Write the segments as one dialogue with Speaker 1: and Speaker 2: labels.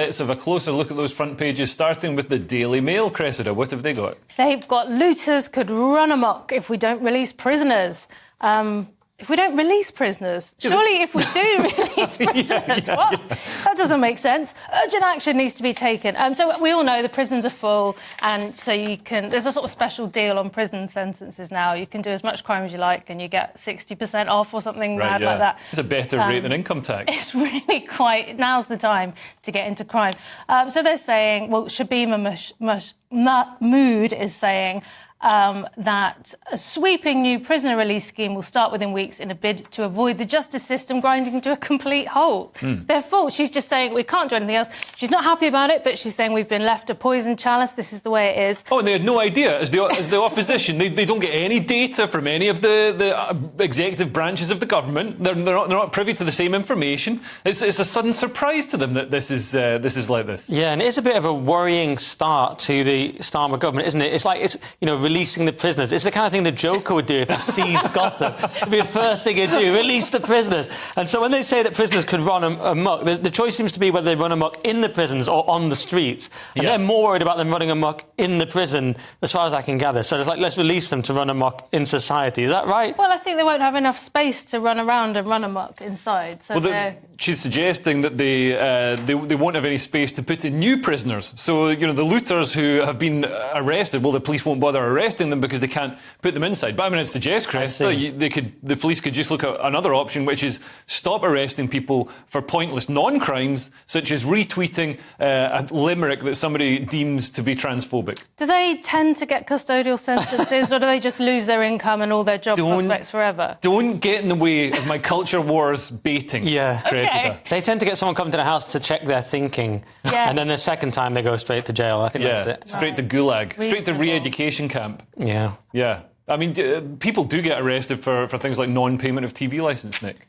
Speaker 1: let's have a closer look at those front pages, starting with the Daily Mail. Cressida, what have they got?
Speaker 2: They've got looters could run amok if we don't release prisoners. If we don't release prisoners, surely if we do release prisoners, what? That doesn't make sense. Urgent action needs to be taken. So we all know the prisons are full, and so there's a sort of special deal on prison sentences now. You can do as much crime as you like, and you get 60% off or something mad like that.
Speaker 1: It's a better rate than income tax.
Speaker 2: It's really now's the time to get into crime. So they're saying, well, Shabima Mahmood is saying, that a sweeping new prisoner release scheme will start within weeks in a bid to avoid the justice system grinding to a complete halt. Their fault. She's just saying we can't do anything else. She's not happy about it, but she's saying we've been left a poisoned chalice. This is the way it is.
Speaker 1: Oh, and they had no idea, as the opposition. They don't get any data from any of the executive branches of the government. They're not privy to the same information. It's a sudden surprise to them that this is like this.
Speaker 3: Yeah, and it's a bit of a worrying start to the Starmer government, isn't it? It's like releasing the prisoners. It's the kind of thing the Joker would do if he seized Gotham. It'd be the first thing he'd do, release the prisoners. And so when they say that prisoners could run amok, the choice seems to be whether they run amok in the prisons or on the streets. And they're more worried about them running amok in the prison, as far as I can gather. So it's like, let's release them to run amok in society. Is that right?
Speaker 2: Well, I think they won't have enough space to run around and run amok inside. So
Speaker 1: she's suggesting that they won't have any space to put in new prisoners. So, the looters who have been arrested, well, the police won't bother arresting them because they can't put them inside. But I mean, I'd suggest, Cressida, the police could just look at another option, which is stop arresting people for pointless non-crimes, such as retweeting a limerick that somebody deems to be transphobic.
Speaker 2: Do they tend to get custodial sentences, or do they just lose their income and all their job prospects forever?
Speaker 1: Don't get in the way of my culture wars baiting.
Speaker 3: Yeah.
Speaker 2: Okay.
Speaker 3: They tend to get someone come to the house to check their thinking.
Speaker 2: Yes.
Speaker 3: And then the second time they go straight to jail. I think that's it.
Speaker 1: Straight to gulag. Straight to re-education camp.
Speaker 3: Yeah.
Speaker 1: Yeah. I mean, people do get arrested for things like non-payment of TV licence, Nick.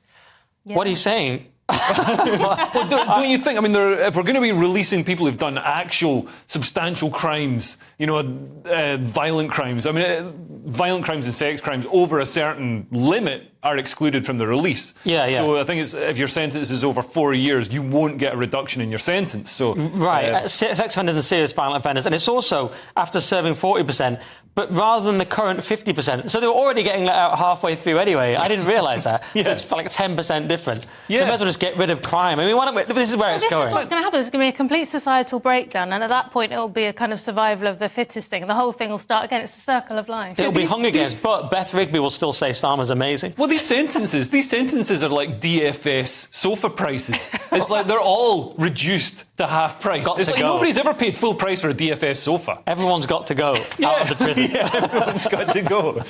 Speaker 3: Yeah. What are you saying?
Speaker 1: Well, don't you think? I mean, if we're going to be releasing people who've done actual substantial crimes, violent crimes. I mean, violent crimes and sex crimes over a certain limit are excluded from the release.
Speaker 3: Yeah.
Speaker 1: So I think if your sentence is over 4 years, you won't get a reduction in your sentence. So
Speaker 3: right, sex offenders and serious violent offenders, and it's also after serving 40%, but rather than the current 50%. So they were already getting let out halfway through anyway. I didn't realise that. So it's like 10% different. Yeah. They might as well just get rid of crime. I mean, this is where it's going.
Speaker 2: This is what's going to happen. There's going to be a complete societal breakdown, and at that point, it will be a kind of survival of the fittest thing. The whole thing will start again. It's the circle of life.
Speaker 3: It'll be hung again, but Beth Rigby will still say Starmer's amazing.
Speaker 1: Well, these sentences are like DFS sofa prices. It's like they're all reduced to half price. It's like nobody's ever paid full price for a DFS sofa.
Speaker 3: Everyone's got to go out of the prison.
Speaker 1: Yeah, everyone's got to go.